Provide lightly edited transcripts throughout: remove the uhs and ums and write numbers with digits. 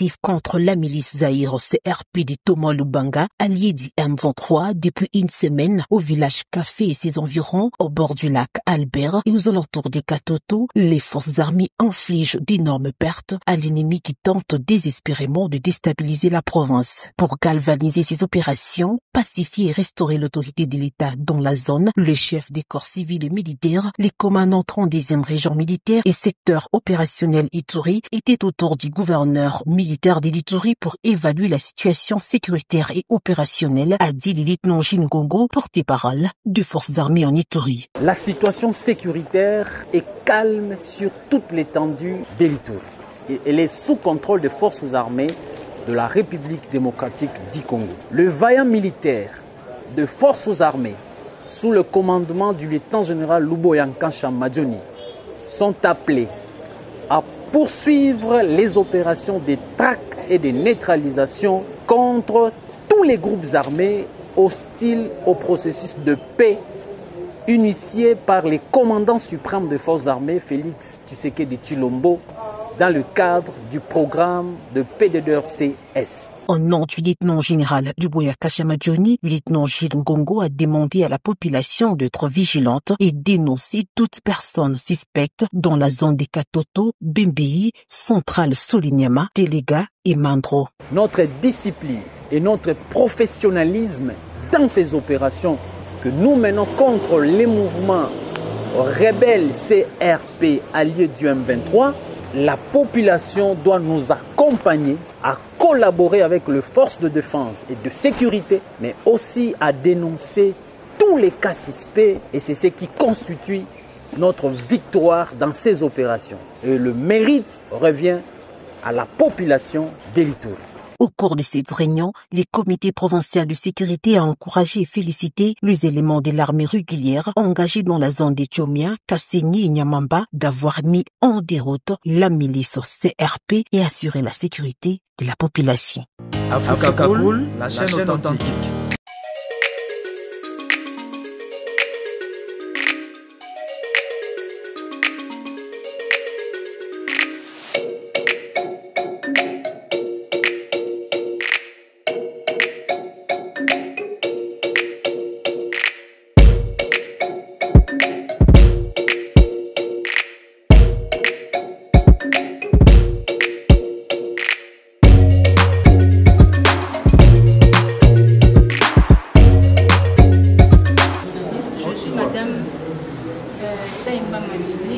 offensive contre la milice Zaïre CRP de Thomas Lubanga, allié du M23 depuis une semaine au village Café et ses environs, au bord du lac Albert et aux alentours des Katoto. Les forces armées infligent d'énormes pertes à l'ennemi qui tente désespérément de déstabiliser la province. Pour galvaniser ces opérations, pacifier et restaurer l'autorité de l'État dans la zone, le chef des corps civils et militaires, les commandants 30e région militaire et secteur opérationnel Ituri étaient autour du gouverneur militaire de l'Ituri pour évaluer la situation sécuritaire et opérationnelle, a dit le lieutenant Gilles Ngongo, porte-parole des forces armées en Ituri. La situation sécuritaire est calme sur toute l'étendue de l'Ituri. Elle est sous contrôle des forces armées de la République démocratique du Congo. Le vaillant militaire de forces armées, sous le commandement du lieutenant-général Luboyankancha Madjoni, sont appelés à poursuivre les opérations de traque et de neutralisation contre tous les groupes armés hostiles au processus de paix initié par les commandants suprêmes des forces armées, Félix Tshisekedi Tshilombo, dans le cadre du programme de PDDRCS. Au nom du lieutenant général Luboyankancha Madjoni, le lieutenant Gilles Ngongo a demandé à la population d'être vigilante et dénoncer toute personne suspecte dans la zone des Katoto, Bembei, Centrale Solignama, Telega et Mandro. Notre discipline et notre professionnalisme dans ces opérations que nous menons contre les mouvements rebelles CRP alliés du M23, la population doit nous accompagner à collaborer avec les forces de défense et de sécurité, mais aussi à dénoncer tous les cas suspects, et c'est ce qui constitue notre victoire dans ces opérations. Et le mérite revient à la population de l'Ituri. Au cours de cette réunion, les comités provinciaux de sécurité ont encouragé et félicité les éléments de l'armée régulière engagés dans la zone des Tchomia, Kassenyi et Nyamamba d'avoir mis en déroute la milice CRP et assuré la sécurité de la population. Africa Cool, la chaîne authentique.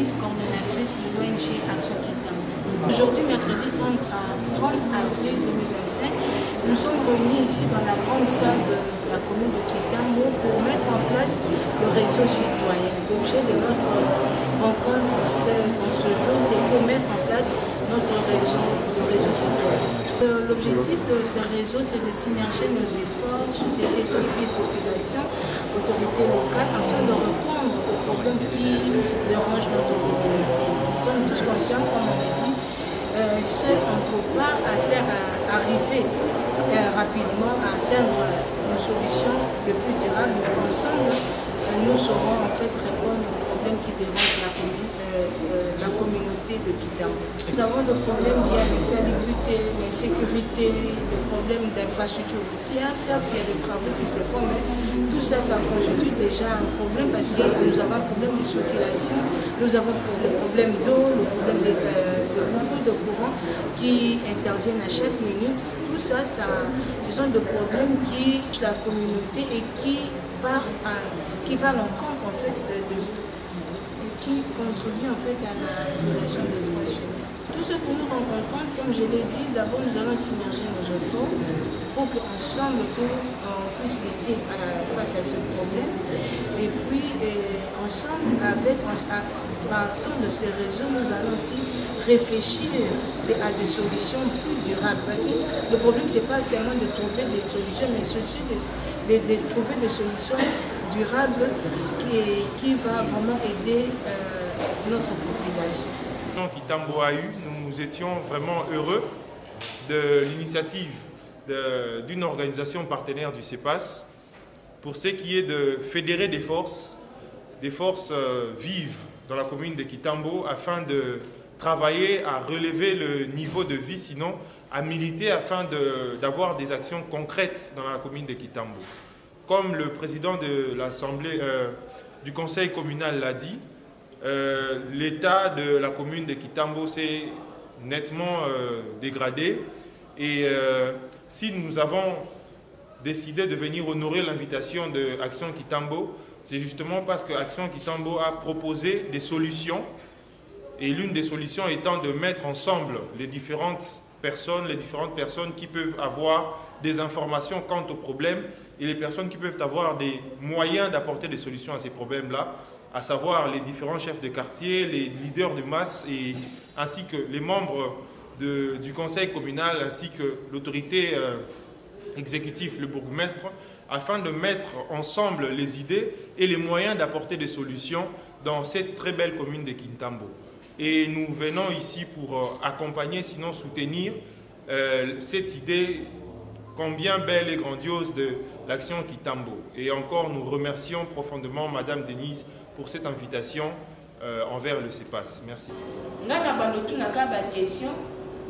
Coordonnatrice de l'ONG Action Kitambo. Aujourd'hui, mercredi 30 avril 2025, nous sommes réunis ici dans la grande salle de la commune de Kitambo pour mettre en place le réseau citoyen. L'objet de notre rencontre en ce jour, c'est pour mettre en place notre réseau citoyen. L'objectif de ce réseau, c'est de synerger nos efforts, société civile, population, autorités locales, afin de répondre aux problèmes qui dérangent notre communauté. Nous sommes tous conscients, comme on l'a dit, seul on ne peut pas arriver rapidement à atteindre nos solutions les plus durables, mais ensemble, nous saurons en fait répondre aux problèmes qui dérangent la communauté de Kitambo. Nous avons des problèmes liés à l'insalubrité, l'insécurité, des problèmes d'infrastructure routière. Certes, il y a des travaux qui se font, mais tout ça, ça constitue déjà un problème parce que nous avons un problème de circulation, nous avons le problème d'eau, le problème de beaucoup de courants qui interviennent à chaque minute. Tout ça, ce sont des problèmes qui touchent la communauté et qui va à l'encontre en fait qui contribue en fait à la violation des droits humains. Tout ce que nous rencontrons, comme je l'ai dit, d'abord nous allons synerger nos efforts pour qu'ensemble on puisse lutter face à ce problème. Et puis ensemble, partant de ces réseaux, nous allons aussi réfléchir à des solutions plus durables. Parce que le problème, ce n'est pas seulement de trouver des solutions, mais aussi de trouver des solutions durable qui va vraiment aider notre population. Kitambo a eu, nous étions vraiment heureux de l'initiative d'une organisation partenaire du CEPAS pour ce qui est de fédérer des forces vives dans la commune de Kitambo afin de travailler à relever le niveau de vie, sinon à militer afin d'avoir des actions concrètes dans la commune de Kitambo. Comme le président de l'Assemblée, du conseil communal l'a dit, l'état de la commune de Kitambo s'est nettement dégradé. Et si nous avons décidé de venir honorer l'invitation de Action Kitambo, c'est justement parce que Action Kitambo a proposé des solutions. Et l'une des solutions étant de mettre ensemble les différentes personnes qui peuvent avoir des informations quant aux problèmes et les personnes qui peuvent avoir des moyens d'apporter des solutions à ces problèmes-là, à savoir les différents chefs de quartier, les leaders de masse, ainsi que les membres du conseil communal, ainsi que l'autorité exécutive, le bourgmestre, afin de mettre ensemble les idées et les moyens d'apporter des solutions dans cette très belle commune de Kitambo. Et nous venons ici pour accompagner, sinon soutenir cette idée combien belle et grandiose de l'Action Kitambo. Et encore, nous remercions profondément Madame Denise pour cette invitation envers le CEPAS. Merci.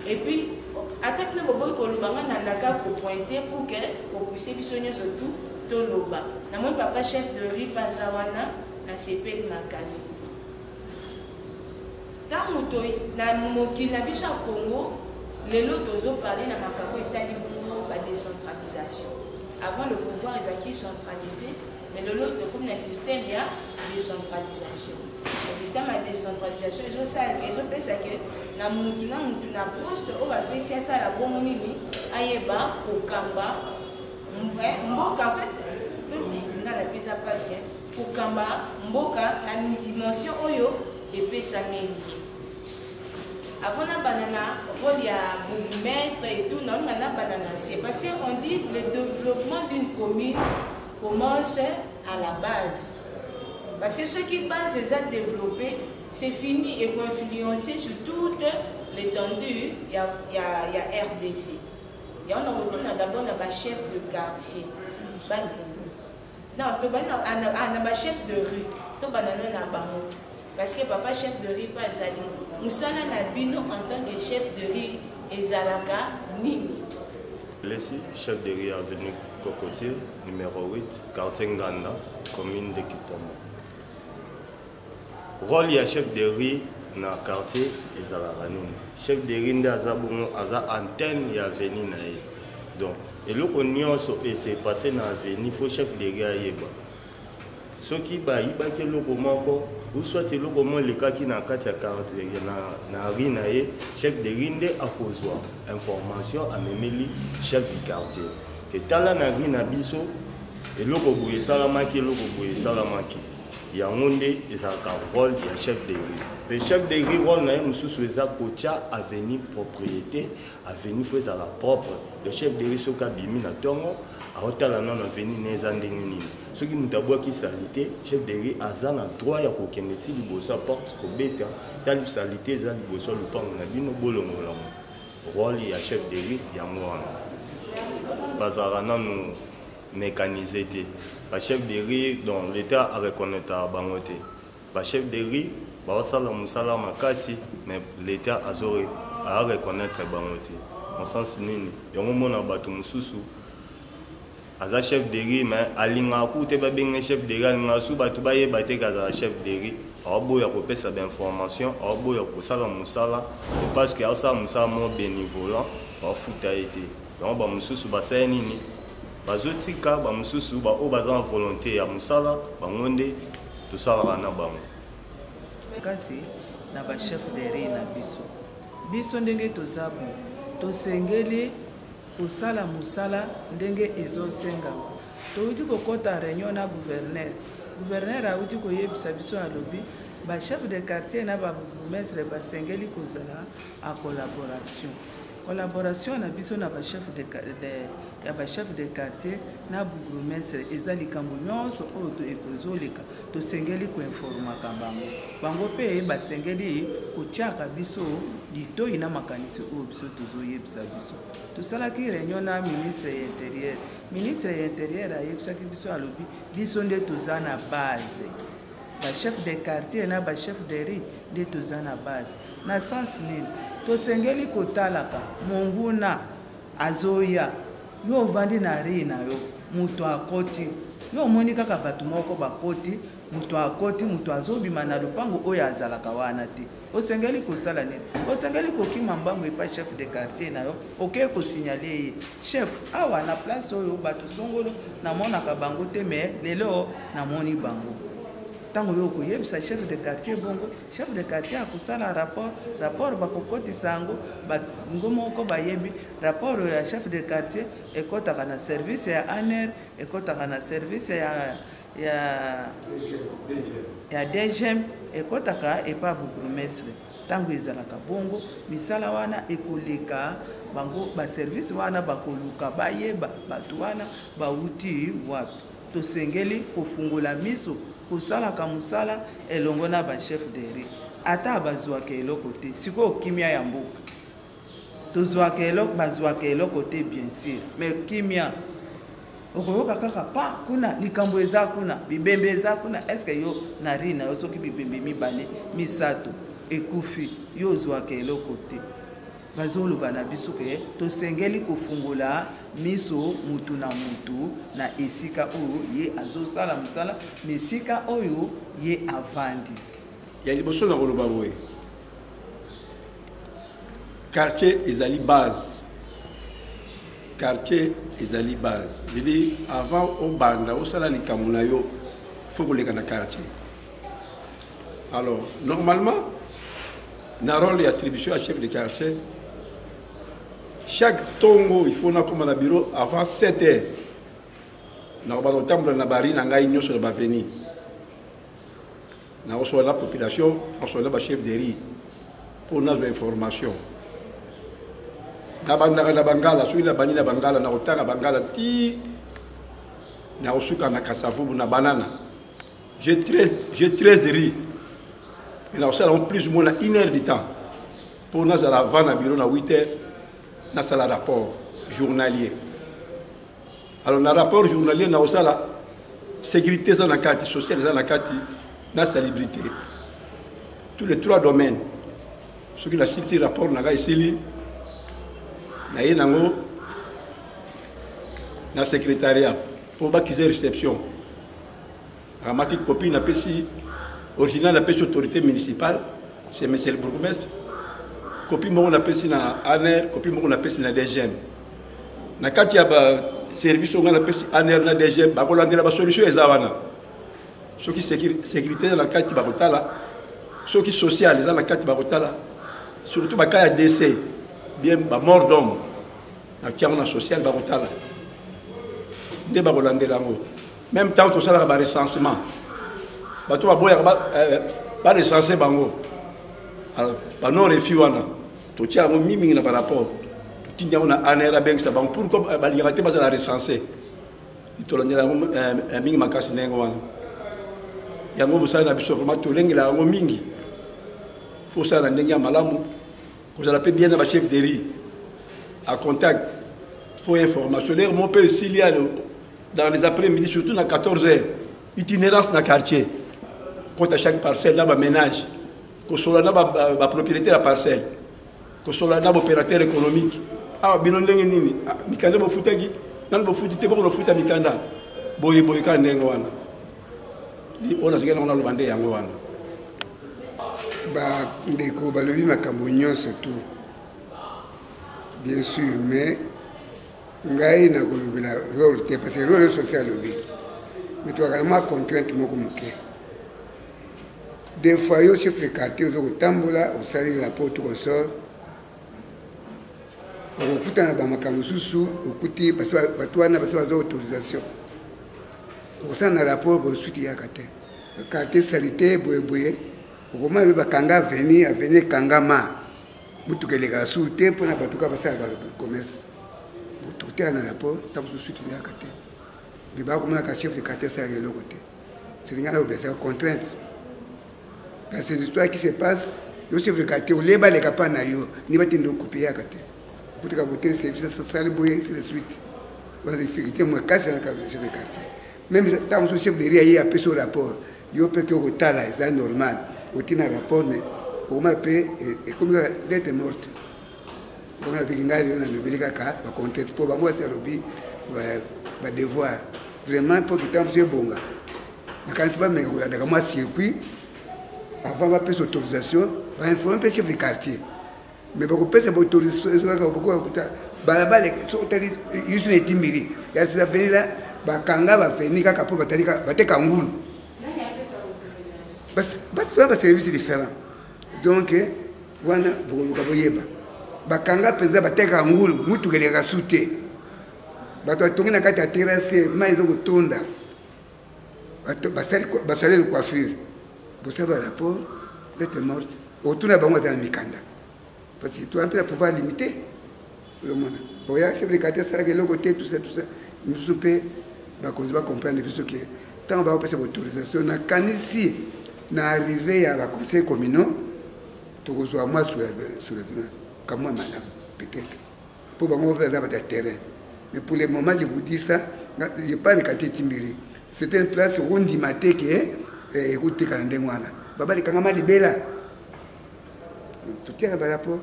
Et puis, à tel point que vous avez pointé pour que vous puissiez surtout Toloba. Mon papa chef de riz Bazawana, na CP de Makasi. Dans le Congo, les lots ont parlé de la décentralisation. Avant, le pouvoir est acquis centralisé, mais le lot comme le système il y a décentralisation. Le système de décentralisation, ils ont ça que na poste au va pécia ça la bonne nini ayeba okamba mboka en fait tout le na la pesa patient okamba mboka na dimension oyo et pesa meli avant la banana rôle ya bourgmestre et tout non na banana c'est parce qu'on dit le développement d'une commune commence à la base parce que ce qui base les a développé c'est fini et pour influencer sur toute l'étendue, il y a RDC. Et on retourne d'abord à la chef de quartier. Non, on a chef de rue. Parce que papa chef de rue, pas Zali. Nous sommes en tant que chef de rue et Zalaka Nini. Ici, chef de rue avenue Cocotier, numéro 8, quartier Nganda, commune de Kitambo. Rôle ya chef de rue dans le quartier et à la ranine. Chef de rue a antenne ya avenue na ye. Donc, et le qu'on s'est passé dans l'avenue, il faut chef de rue à yeba. Ce qui va y ba que le comment ou soit le comment le cas qui n'a qu'à quartier na rue na ye, chef de rue a posé information à memeli chef du quartier. Que tala na rue na biso et le ko salamaki le ko salamaki. Il y a un rôle de chef de rue. Le chef de rue, rôle est avenue propriété, avenue à la propre. Le chef de rue, c'est Kabimi Natongo, à Hôtel Anon, avenue Nezandengini. Ce qui nous a qui salité, chef de rue, a un droit à Kokeneti, du Bossa porte, Kobeta, tal salité, Zal Bossa, le pan, on a dit nos bolons. Rôle de chef de rue, il y a moi. Bazarana nous mécanisé. Le chef de rue, dont l'État a reconnu à Bangote. Le chef de rue, mais l'État a reconnaître Bangote. En sens nini, il y a un moment où il y a un chef de rue, mais il y a un chef de rue, il y a un chef de rue, il y a un chef de rue, il y a des informations, il y a parce qu'il y a un bénévolat, il y a un chef de rue. Bazotika bamususu ba o baza volonté ya musala bangonde to sala na bango kasi na ba chef de rue na biso ndenge tozabu to sengeli osala musala ndenge ezosenga to uti kokota réunion na gouverneur a uti koyebisa biso alobi ba chef de quartier na ba bourgmestre ba sengeli kozala a collaboration na biso na ba chef de quartier na bourgmestre ezali kambo nyonso oyo to ekozoleka to sengeli ko informaka bango pe ba sengeli kotiaka biso litoi na makanisi oyo biso tozoyebisa biso tosalaki réunion na ministre ya intérieur ayebisaki biso alobi biso nde toza na base ba chef de quartier na ba chef de rue nde toza na base na sens nini tosengeli kotalaka monguna azoya yo ovandi na ri na yo moto akoti yo omoni kaka bato moko bakoti moto akoti moto azobima na lopango oyo azalaka wana te osengeli kosala nini osengeli kokima mbango epa chef de quartier na yo okei kosignale ye chef awa na place oyo bato songolo namonaka bango te me lelo namoni bango ntango yo koyebisa chef de quartier bongo chef de quartier akosala rapport bakokotisa yango bango moko bayebi rapport ya chef de quartier ekotaka na service ya aner ekotaka na service ya DGM ekotaka epa bourgmestre ntango ezalaka bongo misala wana ekoleka bango baservice wana bakoluka bayeba bato wana bauti wapi tosengeli kofungola miso kosalaka mosala elongo na bachef de ri ata bazwaka eloko te sikoyo kimia ya mboka tozwaka eloko bazwaka eloko te bien sûr mais kimia okoyoka kaka pa kuna likambo eza kuna bibembe eza kuna eske yo na ri na yo soki bibembe mibale misato ekufi yo ozwaka eloko te bazoloba na biso ke tosengeli kofungola miso mutu na mutu na esika oyo ye azosala mosala na esika oyo ye avandi ya liboso na koloba boye quartier ezali base quartier ezali base vedi avant obanda osala likambo na yo faut koleka na quartier alors normalement na rôle et attribution à chef de quartier chaque tongo il faut na comme na bureau avant 7 heures na ba notambula na bari na ngai nyoso ba venir na reçoit la population on soit là chef de riz pour nos informations na banda na bangala so ila bani na bangala na otanga bangala ti na osuka na kasavubu na banana j'ai 13 riz et là on plus ou moins 1 heure de temps pour nous à la vente à bureau na 8 heures na sala rapport journalier alors na rapport journalier na osala sécurité za na kati sociale za na kati na salubrité tous les 3 domaines ce qui la cité rapport na ga isili na yenango na secrétariat pour bakiser réception ramati copie na pesi original na pesi autorité municipale c'est monsieur le bourgmestre copie moko na pesi na ANER copie moko na pesi na DGM na kati ya ba service on na pesi ANER na DGM ba kolandela ba solution ezawana soki sécurité na kati ba kotala soki social eza na kati ba kotala surtout ba kaya décès bien ba mort d'homme na kiana social ba kotala nde ba kolandela ngo même temps to sala ba recensement ba to ba boya ba recenser bango alors ba non refi wana to tia ngo mimi na par rapport to tinja ona anera bank sa bank pour comme ba lirate ba la recenser to landela ngo mingi makasi nengo wana yango busala na biso vraiment to lengela ngo mingi faut ça na ndenge malamu ko za la pe bien na ba chef de riz à contact faut information les mon peut s'il y a dans les après-midi surtout à 14h itinérance dans quartier quand à chaque parcelle là ba ménage ko sola na ba propriétaire la parcelle ko sola na opérateur économique ah bino ndenge nini mikanda bo futaki nan bo futite bo futa mikanda boye ka ndenge wana li ona zingena ona lo bande yango wana ba ndeko balobi makambo nyonso tout bien sûr mais ngai na kolobela rôle te parce que rôle social lobi mais tu as également contrainte moko moke des fois yo chef de quartier au tambola au sali la porte au sort au kutana ba makambo susu okuti parce que bato wana parce que autorisation au sein na rapport bo suite ya kate quartier salité boye au moment où bakanga venir kangama mutu kelega souté pour na batuka basala ba commerce tout na rapport tabu suite ya kate biba comme na chef de quartier ça le côté c'est une contrainte dans ces histoires qui se passent le chef de quartier ou les balles capana yo ni va tendo copier à côté pour que voter service social boye c'est la suite va vérifier moi casse dans le chef de quartier même tant que chef de riz a fait son rapport yo peut que au tala c'est normal au tina rapport mais okoma pe ekomi lettre morte on a dit ngai na lobeli kaka ba contrainte pour bango c'est lobby ba devoir vraiment pour que temps c'est bonga na kanisi ba menga kolanda kama circuit avant ba pesa autorisation ba informer pe chef de quartier mais ba ko pesa autorisation kaka ko kuta balabala sotali yusu na timiri ya sisa venila bakanga ba feni kaka po batalika bateka ngulu bas service différent donc wana bokoluka boyeba bakanga peza bateka ngulu mutu keleka sute bato atongi na kati ya terrasse mai ezokotonda basali le coiffure bosaba rapport lettre morte otuna bango azala mikanda parce que toi un peu la pouvoir limiter le monde boya chef de quartier ça que le côté tout ça nous souper bakozi ba comprendre biso que tant ba opesa autorisation na kanisi na arrivé à la conseil communal to kozwa moi sur le comme moi madame peut-être pour bango faire ça sur terrain mais pour le moment je vous dis ça je pas le quartier Timbiri c'était une place où on dit maté que route kanandengwana baba le kangama libela tout est à rapport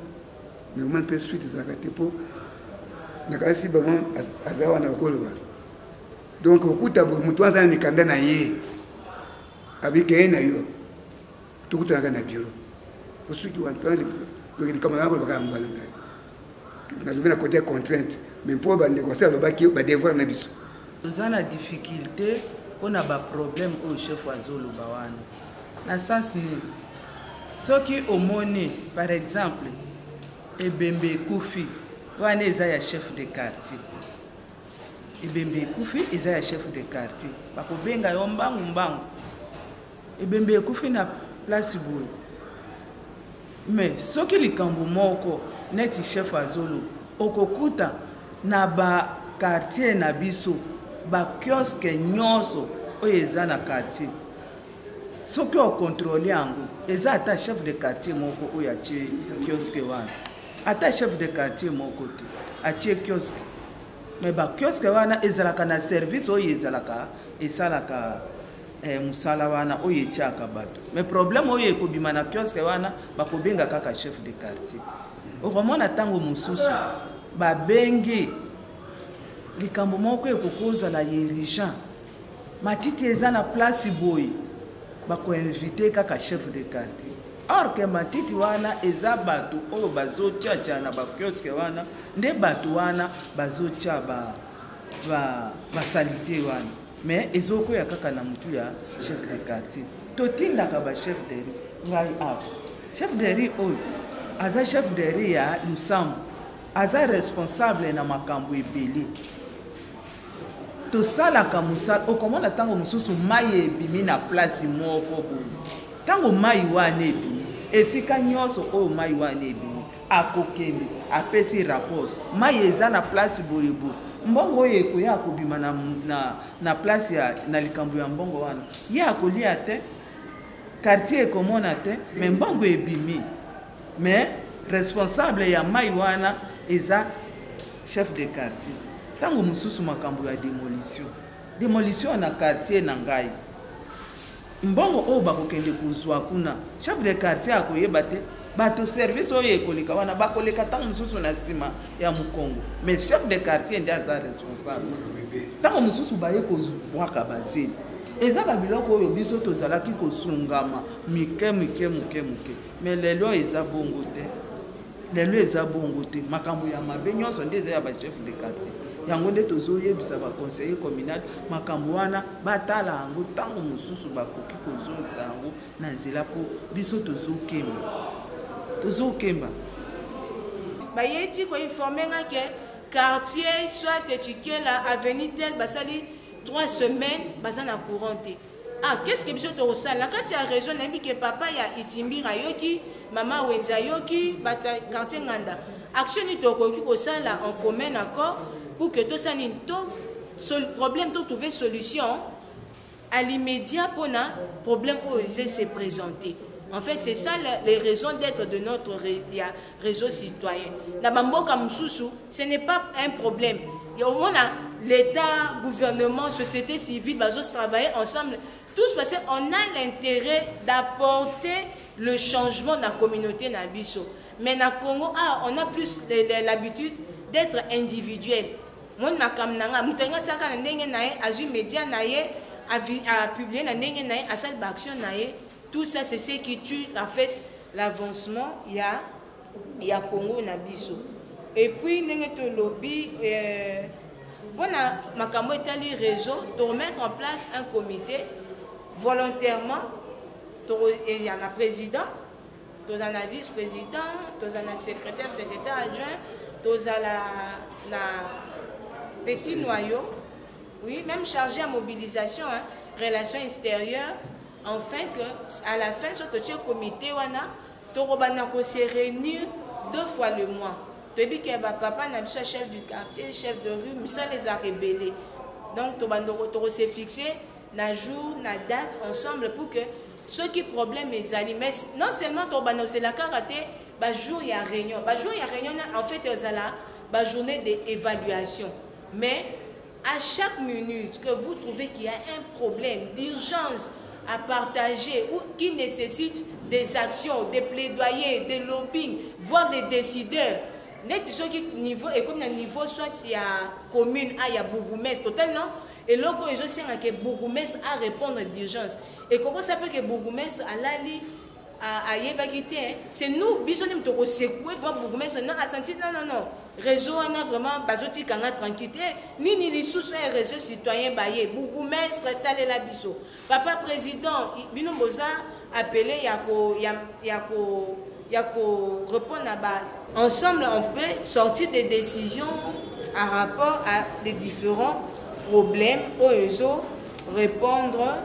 mais on peut suite ça quartier pour na kasi bama azawa na koloba donc okuta mutu anza ni kanda na ye abike na yo tukuta na bureau osuki wa ntwali donc comme ngako baka mbala ngai na lubena côté contrainte mais pour ba négocier le baki ba devoir na biso nous avons la difficulté on a ba problème au chef azolo bawana na sens ni soki omoni par exemple ebembe kufi wana eza ya chef de quartier ebembe kufi eza ya chef de quartier bakobenga yo mbangu ebembe kufi na place boye mais soki likambo moko neti chef azolo okokuta na ba quartier na biso ba kiosque nyonso oyo eza na quartier soki okontrole yango eza ata chef de quartier moko oyo atie kiosque wana ata chef de quartier moko te atie kiosque mais ba kiosque wana ezalaka na service oyo ezalaka esalaka musala wana oyo etiaka bato mais problème oyo ekobima na kiosque wana bakobenga kaka chef de quartier okomona ntango mosusu babengi likambo moko ekokozala urgent matiti eza na place boye bakoinvite kaka chef de quartier or que matiti wana eza bato oyo bazotia na bakioske wana nde bato wana bazotia basalite wana mais ezokoya kaka na mutu ya chef de quartier totindaka ba chef de rue ngai apo chef de rue oyo aza chef de rue ya lusambo aza responsable na makambo ebele tosalaka mosala okomona ntango mosusu mai ebimi na place moko boye ntango mai wana ebimi esika nyonso oyo mai wana ebimi akokende apesi rapport mai eza na place boye boye mbongo oyo ekoya akobima na place na likambo ya mbongo wana ye akolia te quartier ekomona te mais mbongo ebimi mais responsable ya mai wana eza chef de quartier tango mosusu makambo ya démolition na quartier na ngai mbongo oyo bakokende kozwa kuna chef de quartier akoyeba te bato service oyo ekoleka wana bakoleka ntango mosusu na nsima ya mokongo mais chef de quartier nde aza responsable ntango mosusu baye kozwaka bazeli eza babiloko oyo biso tozalaki kosungama mike mais lelo eza bongo te makambo ya mabe nyonso nde eza ya bachef de quartier yango nde tozoyebisa baconseiller communal makambo wana batala yango ntango mosusu bakoki kozongisa yango na nzela mpo biso tozokemba bayeti koinforme nga ke quartier soit etikela avenue tel basali 3 semaines baza na courant te qu'est-ce que biso tokosala kati ya région nayebi ke papa ya itimbira yoki mama wenza yoki bata quartier nganda action ni tokoki kosala en commun accord pour que tout ça problème to trouver solution à l'immédiat pour un problème osé se présenter. En fait, c'est ça les raisons d'être de notre réseau citoyen. Ce n'est pas un problème. On a l'État, gouvernement, société civile, travailler ensemble. tous parce qu'on a l'intérêt d'apporter le changement dans la communauté Nabiso. Mais dans le Congo, on a plus l'habitude d'être individuel. Moi, je suis média, à publier, à cette action, tout ça, c'est ce qui tue en fait l'avancement. Il y a Congo Nabiso. Et puis, nous avons lobby. Makambo Italie réseau de remettre en place un comité volontairement. Il y a un président, il y a un vice-président, il y a un secrétaire adjoint, il y a un petit noyau, oui, même chargé à mobilisation, hein, relations extérieures, afin qu'à la fin, sur le comité, on se réunir 2 fois le mois. Papa n'a pas chef du quartier, chef de rue, mais ça les a rébellés. Donc, on s'est fixé un jour, une date ensemble pour que ceux qui problème les alliés. Mais non seulement c'est la karaté, jour il y a réunion. Jour il y a réunion, en fait, il y a la journée d'évaluation. Mais à chaque minute que vous trouvez qu'il y a un problème d'urgence à partager ou qui nécessite des actions, des plaidoyers, des lobbying, voire des décideurs, net niveau et comme le niveau soit il y a commune il y a bourgmestre total non et là quand je sais que bourgmestre à répondre d'urgence et comment ça peut que bourgmestre à l'ali à yebakité c'est nous bisonim to secouer voir bourgmestre non a senti non réseau on a vraiment bazoti kanga tranquillité ni les sous réseau citoyen baye bourgmestre talé la biso papa président bino boza appelé yako répondre à ensemble, on peut sortir des décisions en rapport à des différents problèmes où ils ont répondre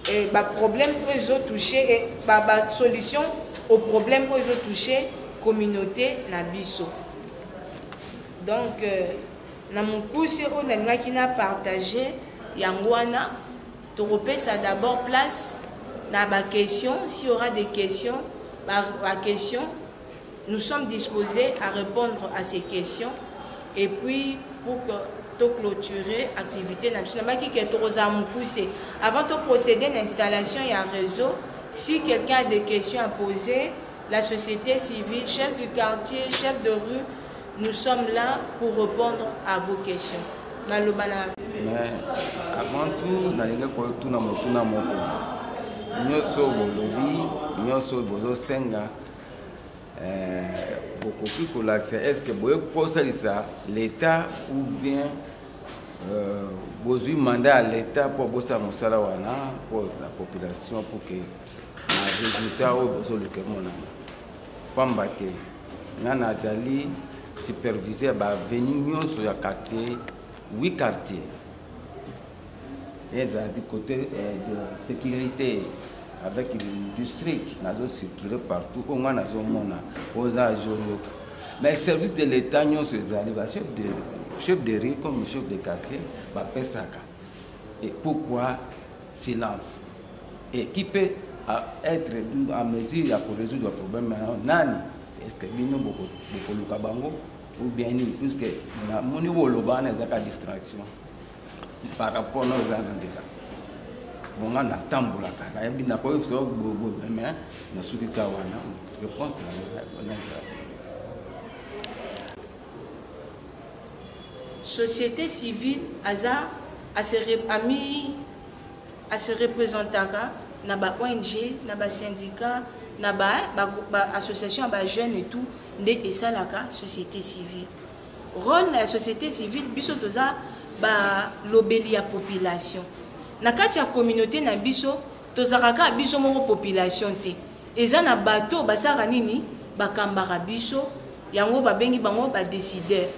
et problème où ils ont touché et solution aux problèmes où ils ont touché communauté Nabiso. Donc, dans mon cours, on a partagé Yangwana, Toropé, ça d'abord place dans ma question, s'il y aura des questions. La question, nous sommes disposés à répondre à ces questions et puis pour clôturer l'activité nationale, avant de procéder à l'installation et à un réseau, si quelqu'un a des questions à poser, la société civile, chef du quartier, chef de rue, nous sommes là pour répondre à vos questions. Mais avant tout, nyoso bolobi nyoso bozo senga bokoki kolakisa est-ce que boye kosalisa l'état ou bien bozwi mandat à l'état pour bosala mosala wana pour la population pour que na résultat oyo bozoluka monana pamba te nga nazali superviseur baveni nyonso ya quartier 8 quartiers. Du côté de sécurité avec l'industrie, nous avons circulé partout, on a mais le service de l'État, nous sommes chef de rue comme chef de quartier, et pourquoi silence? Et qui peut être en mesure pour résoudre le problème maintenant? Est-ce que nous avons ou bien puisque nous avons une distraction par rapport à nos endroits. Bon, on a tamboula kana. Et puis n'a pas eu ça beaucoup, mais na suki kawana. Je pense que société civile a se représenter na ba ONG, na ba syndicat, na ba association ba jeunes et tout, et ça la société civile. Rôle la société civile biso toza ba lobeli ya population. Na kati ya communauté na biso tozaraka biso moko population te. Eza na bato basara nini bakambara biso yango babengi bango ba décideur.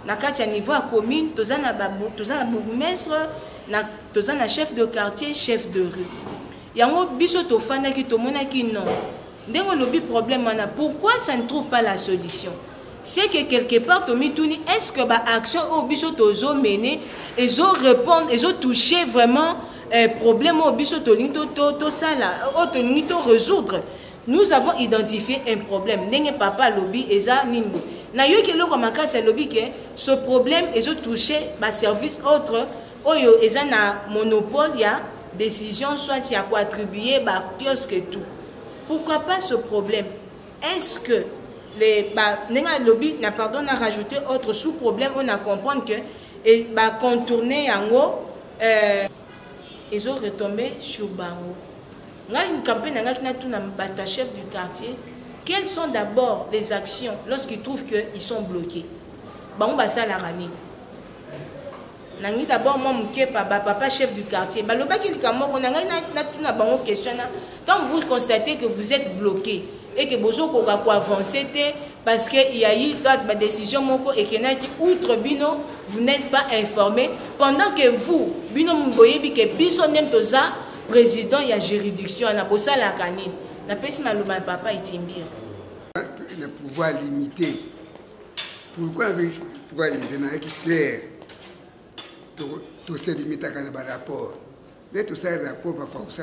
Na kati ya niveau ya commune toza na bourgmestre na toza na chef de quartier, chef de rue. Yango biso tofanda ki tomona ki non. Ndengo lobi problème mana pourquoi ça ne trouve pas la solution? C'est que quelque part tomituni est-ce que ba action au biso tozo mener et zo répondre et zo toucher vraiment problème au biso to sala au to résoudre. Nous avons identifié un problème. Nenge papa lobby eza ningo. Na yo ke loko makasa lobby que ce problème est touché ba service autre oyo eza na monopole ya décision soit ya ko attribuer ba kiosque et tout. Pourquoi pas ce problème? Est-ce que les nenga lobby n'a pardon à rajouter autre sous-problème, on a comprendre que et contourner yango ils ont retombé sur bango. Nga une campagne nga qui na tout na bata chef du quartier. Quelles sont d'abord les actions lorsqu'ils trouvent qu'ils sont bloqués? Bango basa la rani. Nangi d'abord moi mke papa chef du quartier. Baloba ki likamo ko nanga na tout na bango question na. Quand vous constatez que vous êtes bloqué et que bozo ko avancer parce que il y a eu d'autres décisions moko et que qui outre bino vous n'êtes pas informé pendant que vous bino mboyebi que biso nem toza président ya juridiction na bosa la kanine na pesi maluma papa itimbir le pouvoir limité. Pourquoi le pouvoir limité na qui clair tout se limite à un rapport mais tout ça rapport parfois ça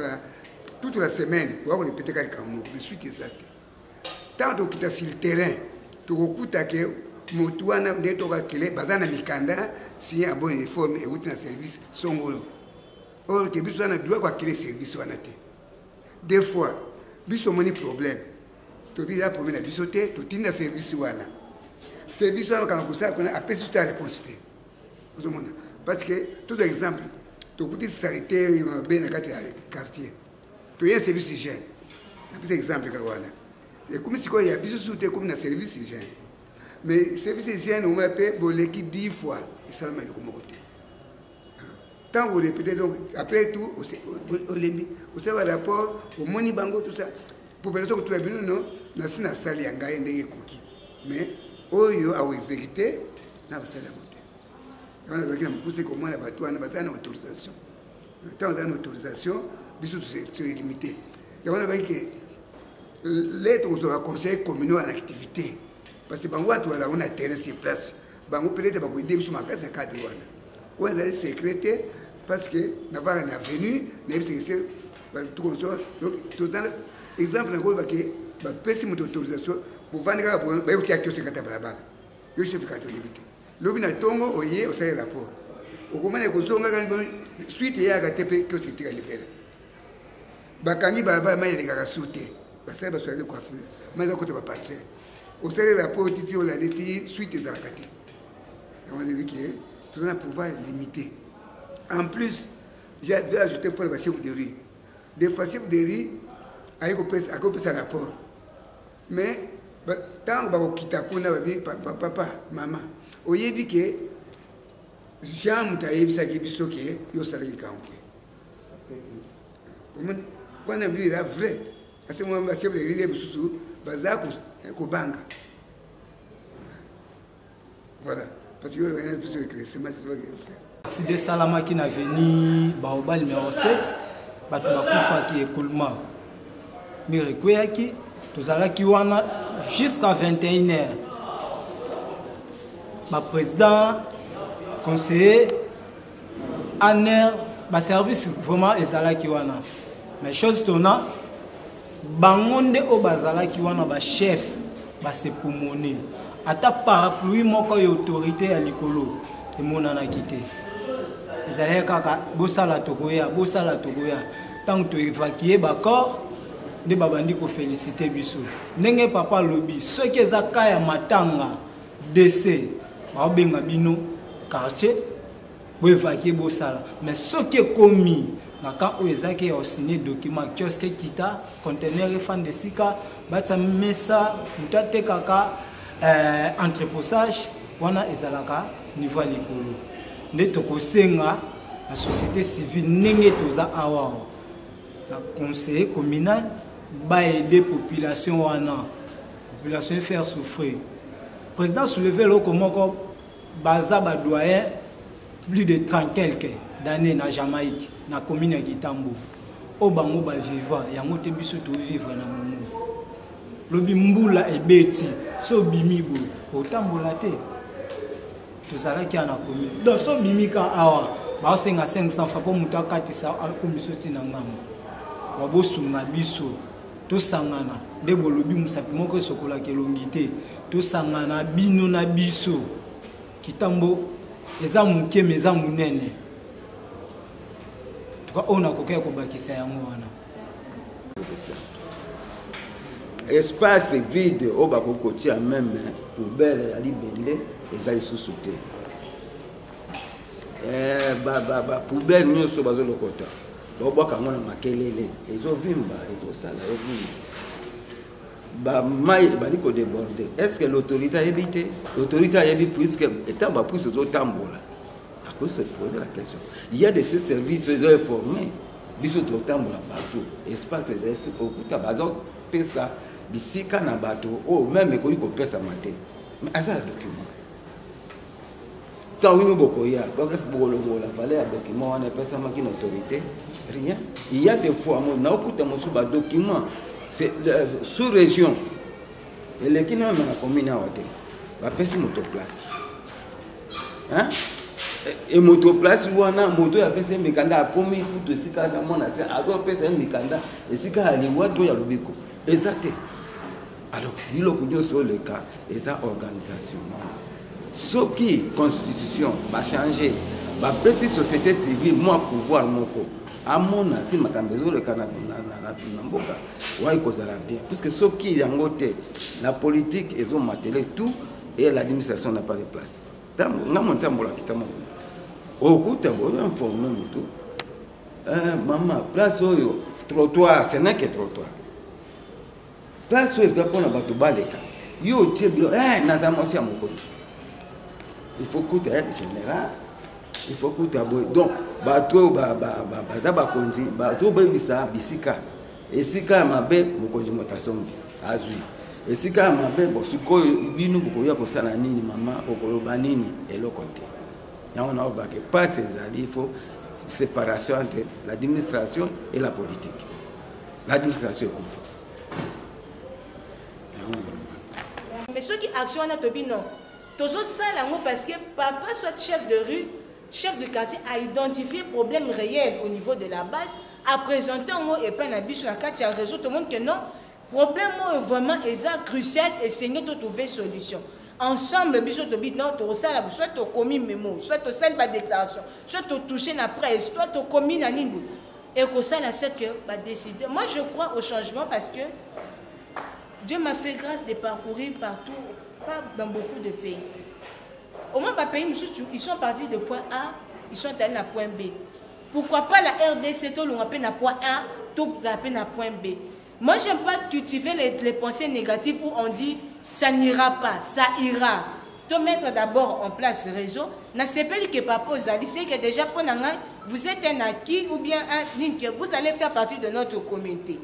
toute la semaine on va répéter quelque chose de suite exact tant que tu es sur le terrain tu recoutes que motuana ndeto bakele bazana mikanda si un bon uniforme et outil na service songolo or que biso na droit kwa kele service wana te des fois biso moni problème to bi ya problème na biso te to tinda service wana kana ko sa kona apesi ta réponse te vous mona parce que tout exemple to kuti sanitaire ben na kati ya quartier to y a service hygiène na pesa exemple ka wana et comme si il y a biso soute comme na service hygiène mais service hygiène on m'appelle boleki 10 fois et ça m'a comme côté tant vous répétez donc après tout au lembi au savoir rapport au moni bango tout ça population que tu as bien non na sina sali yanga ndenge koki mais oyo a exécuter na basala monte on a besoin de pousser comment la bateau na bazana autorisation tant dans autorisation biso c'est limité il y a on a besoin que l'être aux conseils communaux en activité parce que bango tu as on a terrain sur place bango peut-être ba ko aider biso makasa cadre wana ou les secrétaire parce que n'avoir un avenue même si c'est tout console donc tout dans exemple na ko ba ke ba pesi mon autorisation pour vendre ba yo ki akio sekata balabala yo chef kato yebite lobi na tongo oye o sai rapport o komana ko zonga kan suite ya ga tepe ko sekita libéré ba kangi balabala ma yele ga soute ba sai ba so le coiffure mais à côté ba parcelle au sai rapport titi on l'a dit suite za la kati on a dit que tout un pouvoir limité. En plus, j'ai ajouté pour les chefs de riz. Des fois, chefs de riz, avec un rapport. Mais, tant que vous quittez papa, maman, vous avez dit que Jean Moutaïb, qui est que vous savez qu'il y a on a dit vrai. À ce moment, chef de riz, vous avez Kobanga. Voilà. Parce que vous avez plus de crescement, c'est ce que vous faites. C'est des salama qui n'a venu Baoba numéro 7, Batouakoufa qui est écoulement. Mirekweyaki, tout ça là qui wana jusqu'à 21h. Le président, conseiller, ANER, le service vraiment est là qui wana. Mais chose tona, bangonde au bazala qui wana ba chef, ba se pomone. Ata parapluie moko autorité à l'écolo et mon ana quitté. Ezalaka kaka bosala tokoya tant que évacuer ba corps de babandi ko féliciter biso ndenge papa lobi ceux qui ezaka ya matanga décès ba benga bino quartier bo évacuer bosala mais ceux qui commis na ka ezaki o signer document kiosque kita conteneur fan de sika batsa mesa mutate kaka entreposage wana ezalaka niveau à l'écolo. Nde tokosenga la société civile nenge toza awa la conseiller communal ba aider population wana population faire souffrir président soulever le comment baza ba doyen plus de 30 quelques d'années na Jamaïque na commune ya Kitambo o bango ba vivant yango te biso to vivre na momo lobi mbula ebeti so bimibo otambola te tozala ki ana commune donc so bimika awa ba senga 500 fois pour muta katisa komiso tina ngambo wa bosunga biso to sangana de bolobi musapi moko sokola kelongite to sangana bino na biso Kitambo eza muke meza munene tout cas on a kokia ko bakisa yango wana espace vide au bakokotia même poubelle ya libende ezali susu te poubelle nyonso bazolokota babwaka ngo na makelele ezovimba ezosala evimba mai bali kodéborde. Est-ce que l'autorité a évité? L'autorité a évité puisque étant plus aux tambola. À cause se poser la question. Il y a des services informés. Biso to tambola partout. Espace exercice au kuta bazo pesa bisika na bato oh même ko iko pesa maté. Mais asa document. Tant oui beaucoup ya. Donc est-ce que la valeur document on est pesa ma une autorité rien. Il y a des fois mon na okuta mo suba document. C'est sous région. Et les qui n'ont même la commune à Ouaté. Va passer motoplace. Hein? Et motoplace, ou on a moto à passer mécanda à commis pour de sika dans mon affaire. Alors passer un mécanda et sika à l'Iwato ya Lubiko. Exact. Alors, il y a sur le cas et sa organisation. Ce qui constitution va changer, va passer société civile, moi pouvoir mon co. À mon avis, ma cambezo le Canada n'amboka, ouais cause la bien, puisque ce qui est en côté, la politique ils ont matériel tout et l'administration n'a pas de place. Dans mon temps pour la quitter mon. Au coup de bon informé tout. Maman, place au trottoir, ce n'est que trottoir. Place où il doit prendre bateau baleka. Yo tiens bien, nazamo si à mon côté. Il faut coûter général. Il faut que tu aies donc bateau bakonzi bateau bisa bisika esika mabe mokonzi motasombi azui esika mabe bosiko binu bokoya kosala nini mama okoloba nini eloko te yango na obake pas ces alliés. Il faut séparation entre l'administration et la politique. L'administration est couverte. Mais ceux qui actionnent à Tobino, toujours ça parce que papa soit chef de rue, chef de quartier a identifié le problème réel au niveau de la base, a présenté un mot et pas un abus sur la carte, il a résolu tout le monde que non, le problème est vraiment crucial et c'est nous de trouver solution. Ensemble, soit tu commis mémo, soit tu as une déclaration, soit tu touché la presse, soit tu commis la ligne. Et que ça, c'est que décider. Moi, je crois au changement parce que Dieu m'a fait grâce de parcourir partout, pas dans beaucoup de pays. Au moins, les pays, ils sont partis de point A, ils sont allés à point B. Pourquoi pas la RDC, tout le monde à point A, tout à point B. Moi, je n'aime pas cultiver les pensées négatives où on dit ça n'ira pas, ça ira. Tu mettre d'abord en place le réseau. Na sepeli que papa Zali, c'est que déjà vous êtes un acquis ou bien un ligne que vous allez faire partie de notre communauté.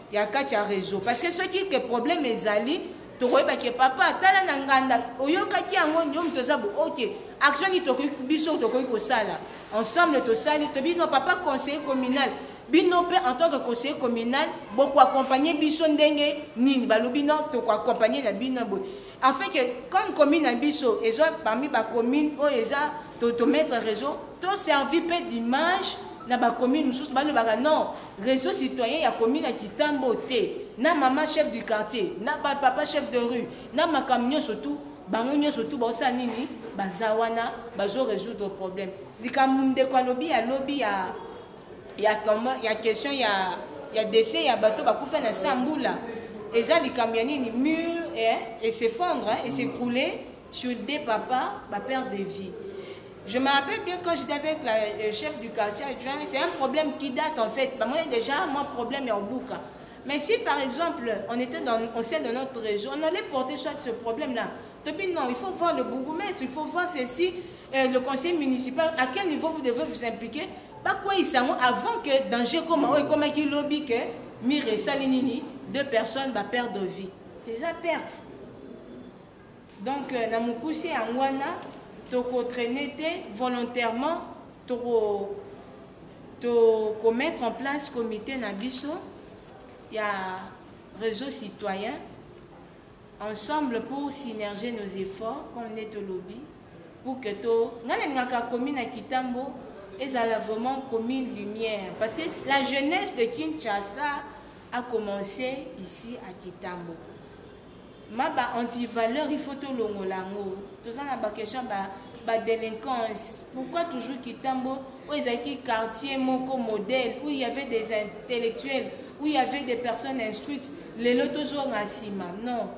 Il y a quatre réseaux. Parce que ce qui est le problème est Zali, tu vois que papa, tala nanganda, oyoka ki angon yom tozabu, ok, action ni toko biso toko ko sala. Ensemble to sali, to bino papa conseiller communal. Bino pe en tant que conseiller communal, beaucoup accompagner biso ndenge nini balobino to accompagner la bino bo. Afin que comme commune à biso, et parmi ba commune o eza to mettre réseau, to servir peu d'image na ba commune nous sous non, réseau citoyen ya commune à Kitambo té, na maman chef du quartier, na papa chef de rue, na ma camion surtout, bangonyo surtout ba sa nini, bazawana, bazo résoudre problème. Dikamunde kwa lobby à lobby à il y a comment il y a question il y a décès il y a bateau ba kufa na Sambula et ça les camionnettes mur et s'effondre et s'écrouler sur des papas ba perdre des vies. Je me rappelle bien quand j'étais avec le chef du quartier adjoint, c'est un problème qui date en fait. Moi déjà mon problème est en boucle. Mais si par exemple on était au sein de notre région, on allait porter soit ce problème là. Non, il faut voir le bourgmestre, il faut voir ceci, le conseil municipal, à quel niveau vous devez vous impliquer. Pas quoi ils sont avant que danger comme qui lobby que Mire Salinini, 2 personnes va perdre vie. Déjà perte. Donc na mukusi angwana toko traîner volontairement to mettre en place comité na biso, il y a réseau citoyen ensemble pour synerger nos efforts quand on est au lobby pour que to ngana commune à Kitambo et ça a vraiment commune lumière. Parce que la jeunesse de Kinshasa a commencé ici à Kitambo. ma ba anti-valeur il faut tout longolango tout ça na ba question ba délinquance. Pourquoi toujours Kitambo où ils avaient quartier moko modèle où il y avait des intellectuels, où il y avait des personnes instruites, les lots toujours en non.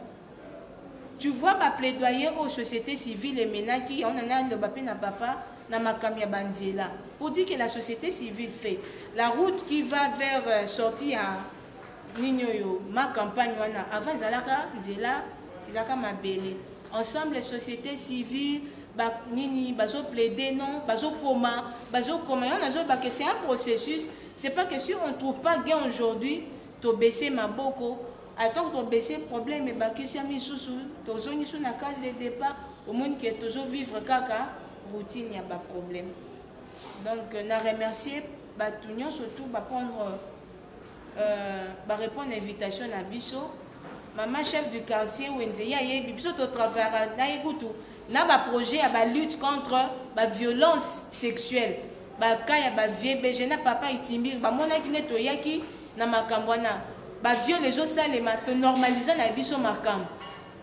Tu vois ba plaidoyer aux sociétés civiles et maintenant qui on en a le bapé na papa na makamia banzela pour dire que la société civile fait la route qui va vers sortir à Ninyoyo, ma campagne wana avant zalaka nzela izaka mabele ensemble les sociétés civiles ba nini bazo plaider non bazo koma on a zo ba que c'est un processus. C'est pas que si on trouve pas gain aujourd'hui to baisser ma boko attends to baisser problème et ba que si ami sous to zoni sous na case de départ au monde qui est toujours vivre kaka routine y a pas problème. Donc na remercier ba tout surtout ba prendre ba répondre à l'invitation à Bisso. Maman chef du quartier Wenze ya ye biso to travailler na ekutu na ba projet à ba lutte contre ba violence sexuelle. Ba kaya ba vie bejena papa itimbi ba mona ki neto yaki na makambwana ba viole les autres salema to normaliser na biso makambo.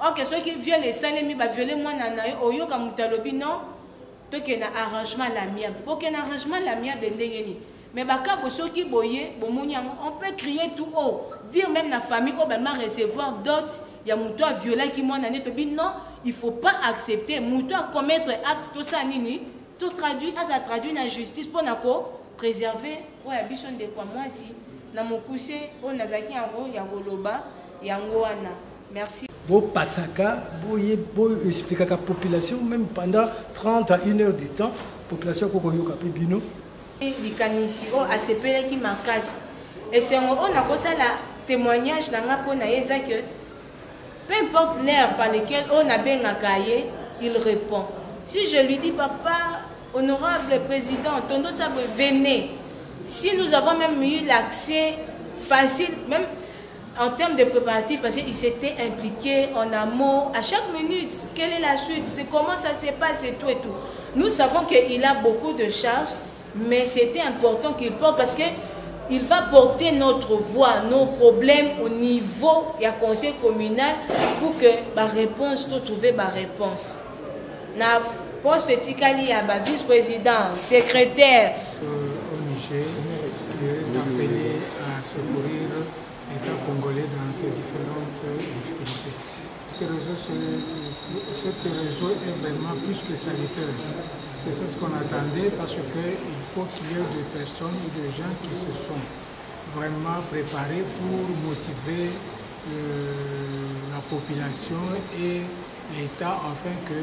OK ceux qui violent les salemi ba violer moi na oyoka mutalobi non to ke na arrangement l'amiable. Pour que na arrangement l'amiable ndengeni. Mais baka boso ki boye bomoni on peut crier tout haut, dire même la famille oh ben recevoir d'autres il y a muto a violer qui moi na neto bi non, il faut pas accepter muto a commettre acte tout ça nini. Tout traduit, ça traduit la justice pour préserver. Ouais, bison de quoi moi si. Na mokuse on nazaki yango ya goloba yango wana. Merci. Bo pasaka, bo expliquer la population même pendant 30 à 1 heure de temps, population ko yoka pe bino. Et likanisi o asepele ki makasi. Et c'est on a posé la témoignage dans la pona yeza que peu importe l'heure par lequel on a bien akaye, il répond. Si je lui dis papa honorable président, Tondo Sabre, venez. Si nous avons même eu l'accès facile, même en termes de préparatifs, parce qu'il s'était impliqué en amont, à chaque minute, quelle est la suite, c'est comment ça se passe et tout et tout. Nous savons qu'il a beaucoup de charges, mais c'était important qu'il porte parce qu'il va porter notre voix, nos problèmes au niveau du conseil communal pour que la réponse, trouver la réponse. Na poste Tikali à vice-président, secrétaire. ONG qui est appelé à secourir l'État congolais dans ses différentes difficultés. Ce réseau est vraiment plus que sanitaire. C'est ce qu'on attendait parce qu'il faut qu'il y ait des personnes ou des gens qui se sont vraiment préparés pour motiver la population et l'État afin que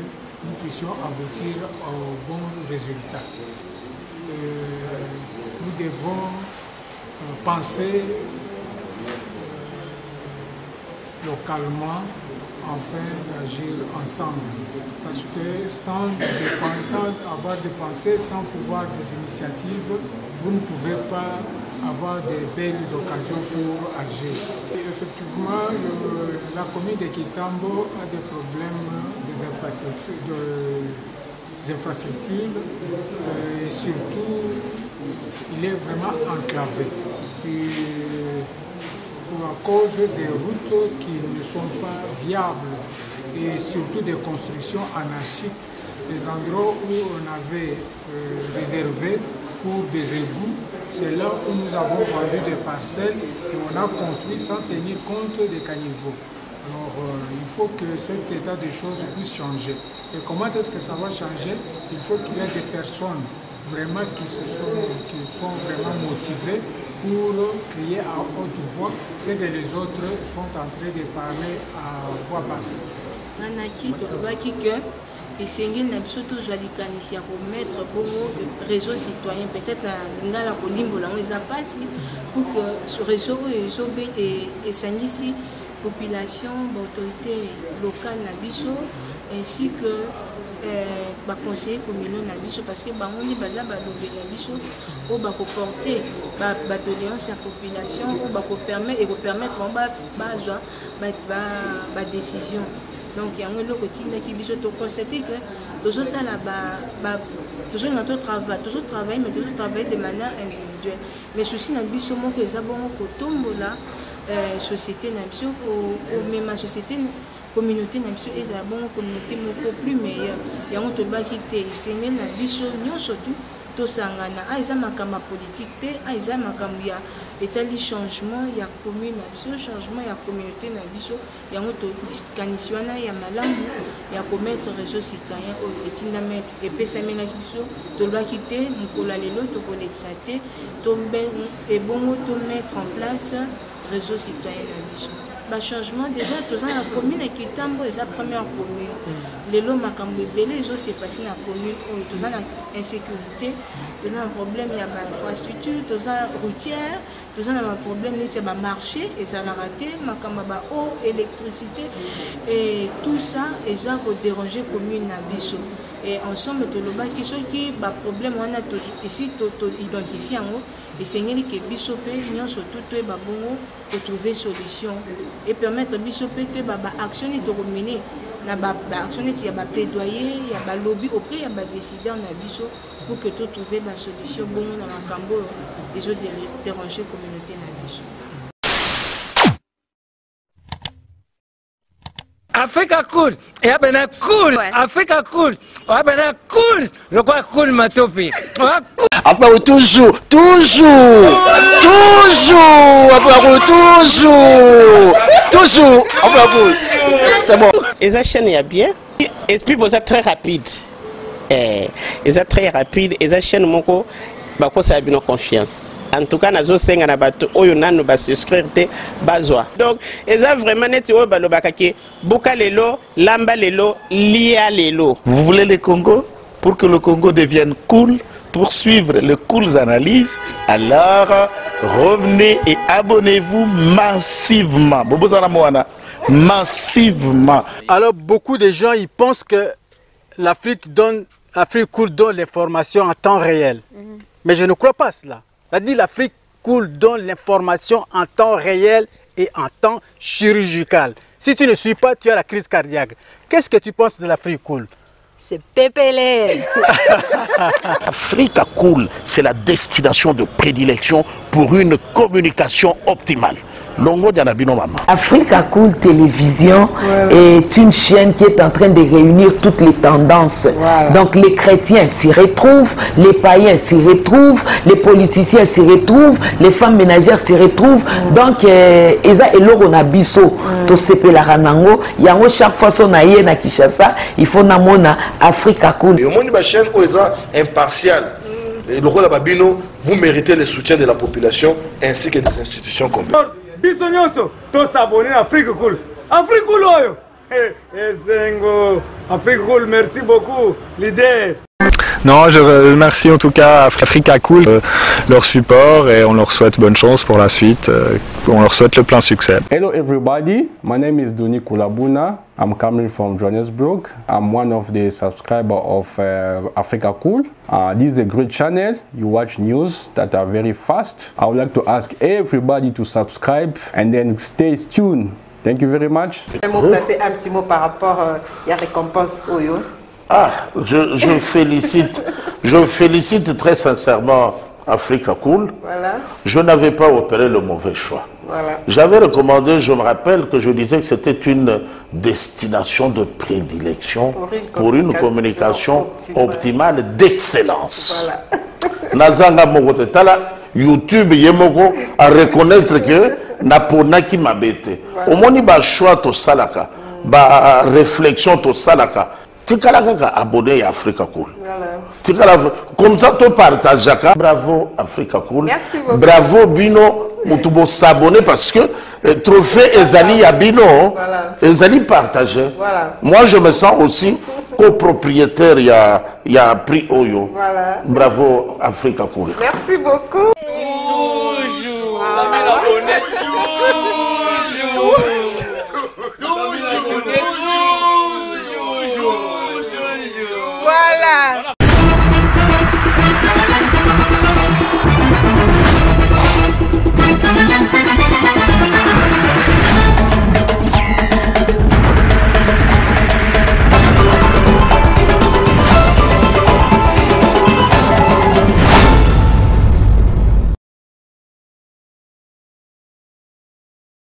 nous puissions aboutir aux bons résultats. Nous devons penser localement afin d'agir ensemble. Parce que sans avoir de pensées, sans pouvoir des initiatives, vous ne pouvez pas avoir de belles occasions pour agir. Et effectivement, la commune de Kitambo a des problèmes des infrastructures et surtout, il est vraiment enclavé. À cause des routes qui ne sont pas viables et surtout des constructions anarchiques, des endroits où on avait réservé pour des égouts, c'est là où nous avons vendu des parcelles et on a construit sans tenir compte des caniveaux. Alors il faut que cet état de choses puisse changer. Et comment est-ce que ça va changer? Il faut qu'il y ait des personnes vraiment qui sont vraiment motivées pour crier à haute voix ce que les autres sont en train de parler à voix basse. Et c'est une chose que je vais remettre pour le réseau citoyen, peut-être dans la Colimbo, pour que ce réseau et ici, population, autorité locale, ainsi que les conseillers communaux, parce que on est basé pour porter la tolérance à la population, pour permettre la décision. Donc, il y a un autre qui a constaté que toujours ça là, toujours notre travail, mais toujours travailler de manière individuelle. Mais ceci n'a pas seulement que ça bon que tombe là, société n'a pas même société communauté na biso ezala bongo communauté moko plus meilleure yango tolobaki te esengeli na biso nyonso tu tosangana eza makambo politique te eza makambo ya etali changement ya commune na biso changement ya communauté na biso yango tokanisi wana ya malamu ya komettre réseau citoyen oyo etindami epesamelaki biso tolobaki te mokolo ya lelo tokolekisa te ebongo tomettre en place réseau citoyen na biso changement déjà toza na commune ya Kitambo eza première commune lelo makambo ebele se passé na commune oyo toza na insécurité toza na problème ya infrastructure toza routière toza na problème neti ya marché ezalaka te makambo ya eau électricité et tout ça eza kodéranger commune na biso et ensemble tolobaki soki problème wana ici identifie yango esengeli ke biso pe nyonso tout toyeba bongo trouver solution et permettre biso pe toyeba action ni tokomene na action neti ya plaidoyer ya lobby auprès ya décideur na biso pour que tout trouver solution bongo na makambo ezo déranger communauté na biso. Africa cool, et abena cool, Africa cool, abena cool, le quoi cool matopi. Après toujours, après c'est bon. Et ça chaîne est bien, et puis vous êtes très rapide. Et ça très rapide, et ça chaîne moko, ça a bien confiance. En tout cas, nazo senga na bato oyo nanu ba souscrire te bazwa. Donc, eza vraiment net oyo balobaka ke boka lelo, lamba lelo, lia lelo. Vous voulez le Congo pour que le Congo devienne cool, pour suivre les cool analyses, alors revenez et abonnez-vous massivement. Bobozana Moana, massivement. Alors beaucoup de gens ils pensent que l'Afrique cool donne l'information en temps réel. Mais je ne crois pas cela. C'est-à-dire l'Afrique cool donne l'information en temps réel et en temps chirurgical. Si tu ne suis pas, tu as la crise cardiaque. Qu'est-ce que tu penses de l'Afrique cool? C'est pépélé. Africa Cool, c'est la destination de prédilection pour une communication optimale. Longo Dianabino Mama. Africa Cool Télévision est une chaîne qui est en train de réunir toutes les tendances. Donc les chrétiens s'y retrouvent, les païens s'y retrouvent, les politiciens s'y retrouvent, les femmes ménagères s'y retrouvent. Donc Eza Eloro na biso to sepe la ranango, yango chaque fois son aïe na Kinshasa, il faut namona Africa Cool. Et au monde de la chaîne Oeza impartial. Et le rôle de Babino, vous méritez le soutien de la population ainsi que des institutions communes. Bisognoso, tous s'abonner à Afrique Cool. Afrique Cool, oyo. Zengo, Afrique Cool, merci beaucoup, l'idée. Non, je remercie en tout cas Africa Cool, leur support et on leur souhaite bonne chance pour la suite. On leur souhaite le plein succès. Hello everybody, my name is Doni Kulabuna. I'm coming from Johannesburg. I'm one of the subscribers of Africa Cool. This is a great channel. You watch news that are very fast. I would like to ask everybody to subscribe and then stay tuned. Thank you very much. Placer un petit mot par rapport à la récompense Oyo. Je félicite très sincèrement Africa Cool. Voilà. Je n'avais pas opéré le mauvais choix. Voilà. J'avais recommandé, je me rappelle que je disais que c'était une destination de prédilection pour une communication optimale d'excellence. Nazanga Mogotala, YouTube Yemoko a reconnaître que Napona qui m'a bêté. Au moins, il y a choix to salaka, ba réflexion to salaka. Tu as abonné à Africa Cool. Comme ça, tu partages. Bravo Africa Cool. Merci beaucoup. Bravo Bino. Tu s'abonner parce que trophée Ezali à Bino. Ezali partagé. Moi, je me sens aussi copropriétaire. Il y a prix Oyo. Voilà. Bravo Africa Cool. Merci beaucoup.